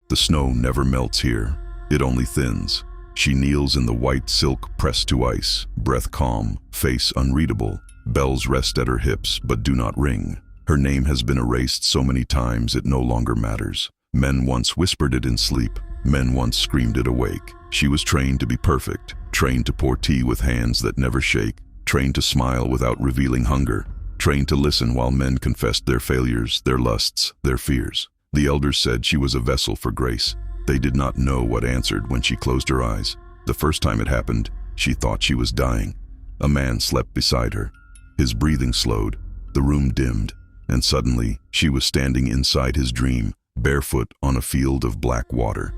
The snow never melts here. It only thins. She kneels in the white silk pressed to ice, breath calm, face unreadable. Bells rest at her hips but do not ring. Her name has been erased so many times it no longer matters. Men once whispered it in sleep. Men once screamed it awake. She was trained to be perfect, trained to pour tea with hands that never shake, trained to smile without revealing hunger, trained to listen while men confessed their failures, their lusts, their fears. The elders said she was a vessel for grace. They did not know what answered when she closed her eyes. The first time it happened, she thought she was dying. A man slept beside her. His breathing slowed, the room dimmed, and suddenly she was standing inside his dream, barefoot on a field of black water.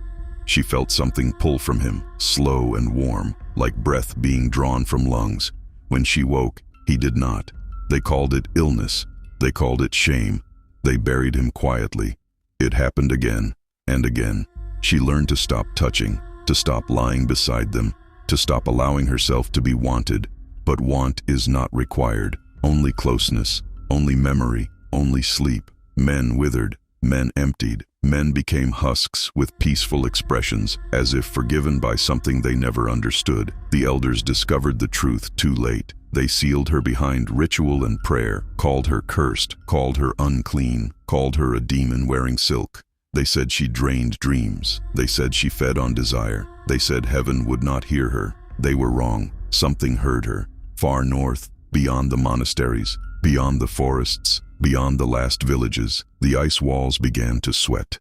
She felt something pull from him, slow and warm, like breath being drawn from lungs. When she woke, he did not. They called it illness. They called it shame. They buried him quietly. It happened again and again. She learned to stop touching, to stop lying beside them, to stop allowing herself to be wanted. But want is not required. Only closeness, only memory, only sleep. Men withered, men emptied, men became husks with peaceful expressions, as if forgiven by something they never understood. The elders discovered the truth too late. They sealed her behind ritual and prayer, called her cursed, called her unclean, called her a demon wearing silk. They said she drained dreams. They said she fed on desire. They said heaven would not hear her. They were wrong. Something heard her. Far north, beyond the monasteries, beyond the forests, beyond the last villages, the ice walls began to sweat.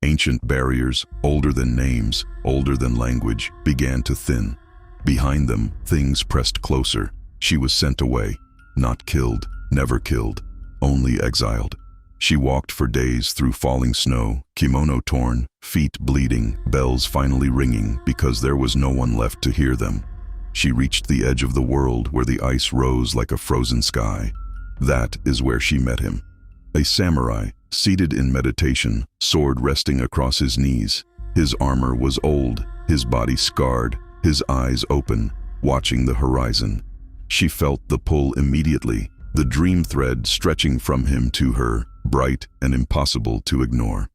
Ancient barriers, older than names, older than language, began to thin. Behind them, things pressed closer. She was sent away, not killed, never killed, only exiled. She walked for days through falling snow, kimono torn, feet bleeding, bells finally ringing because there was no one left to hear them. She reached the edge of the world where the ice rose like a frozen sky. That is where she met him. A samurai, seated in meditation, sword resting across his knees. His armor was old, his body scarred, his eyes open, watching the horizon. She felt the pull immediately, the dream thread stretching from him to her, bright and impossible to ignore.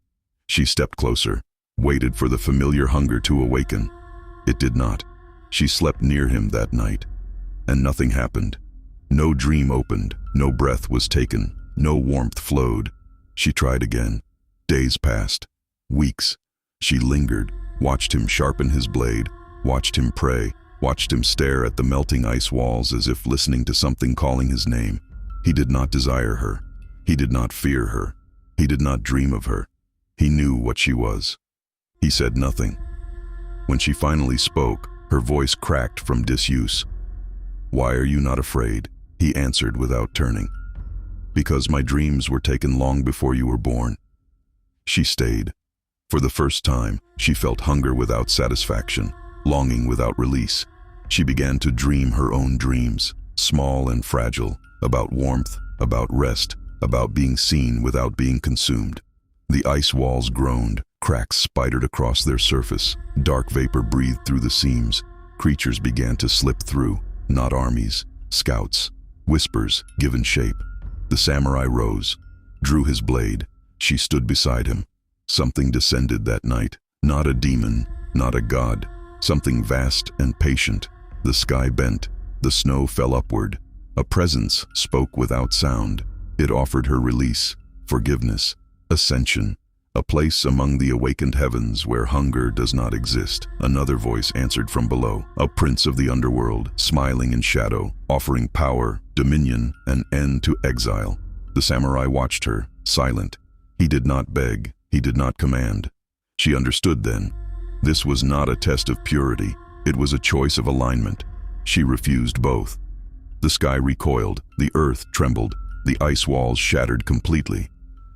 She stepped closer, waited for the familiar hunger to awaken. It did not. She slept near him that night, and nothing happened. No dream opened, no breath was taken, no warmth flowed. She tried again. Days passed, weeks. She lingered, watched him sharpen his blade, watched him pray, watched him stare at the melting ice walls as if listening to something calling his name. He did not desire her. He did not fear her. He did not dream of her. He knew what she was. He said nothing. When she finally spoke, her voice cracked from disuse. "Why are you not afraid?" he answered without turning. "Because my dreams were taken long before you were born." She stayed. For the first time, she felt hunger without satisfaction, longing without release. She began to dream her own dreams, small and fragile, about warmth, about rest, about being seen without being consumed. The ice walls groaned, cracks spidered across their surface, dark vapor breathed through the seams. Creatures began to slip through, not armies, scouts, whispers given shape. The samurai rose, drew his blade. She stood beside him. Something descended that night, not a demon, not a god, something vast and patient. The sky bent, the snow fell upward. A presence spoke without sound. It offered her release, forgiveness, ascension, a place among the awakened heavens where hunger does not exist. Another voice answered from below, a prince of the underworld, smiling in shadow, offering power, dominion, an end to exile. The samurai watched her, silent. He did not beg, he did not command. She understood then. This was not a test of purity, it was a choice of alignment. She refused both. The sky recoiled, the earth trembled, the ice walls shattered completely.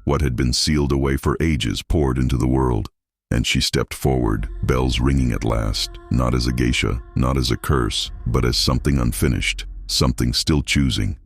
What had been sealed away for ages poured into the world. And she stepped forward, bells ringing at last, not as a geisha, not as a curse, but as something unfinished, something still choosing.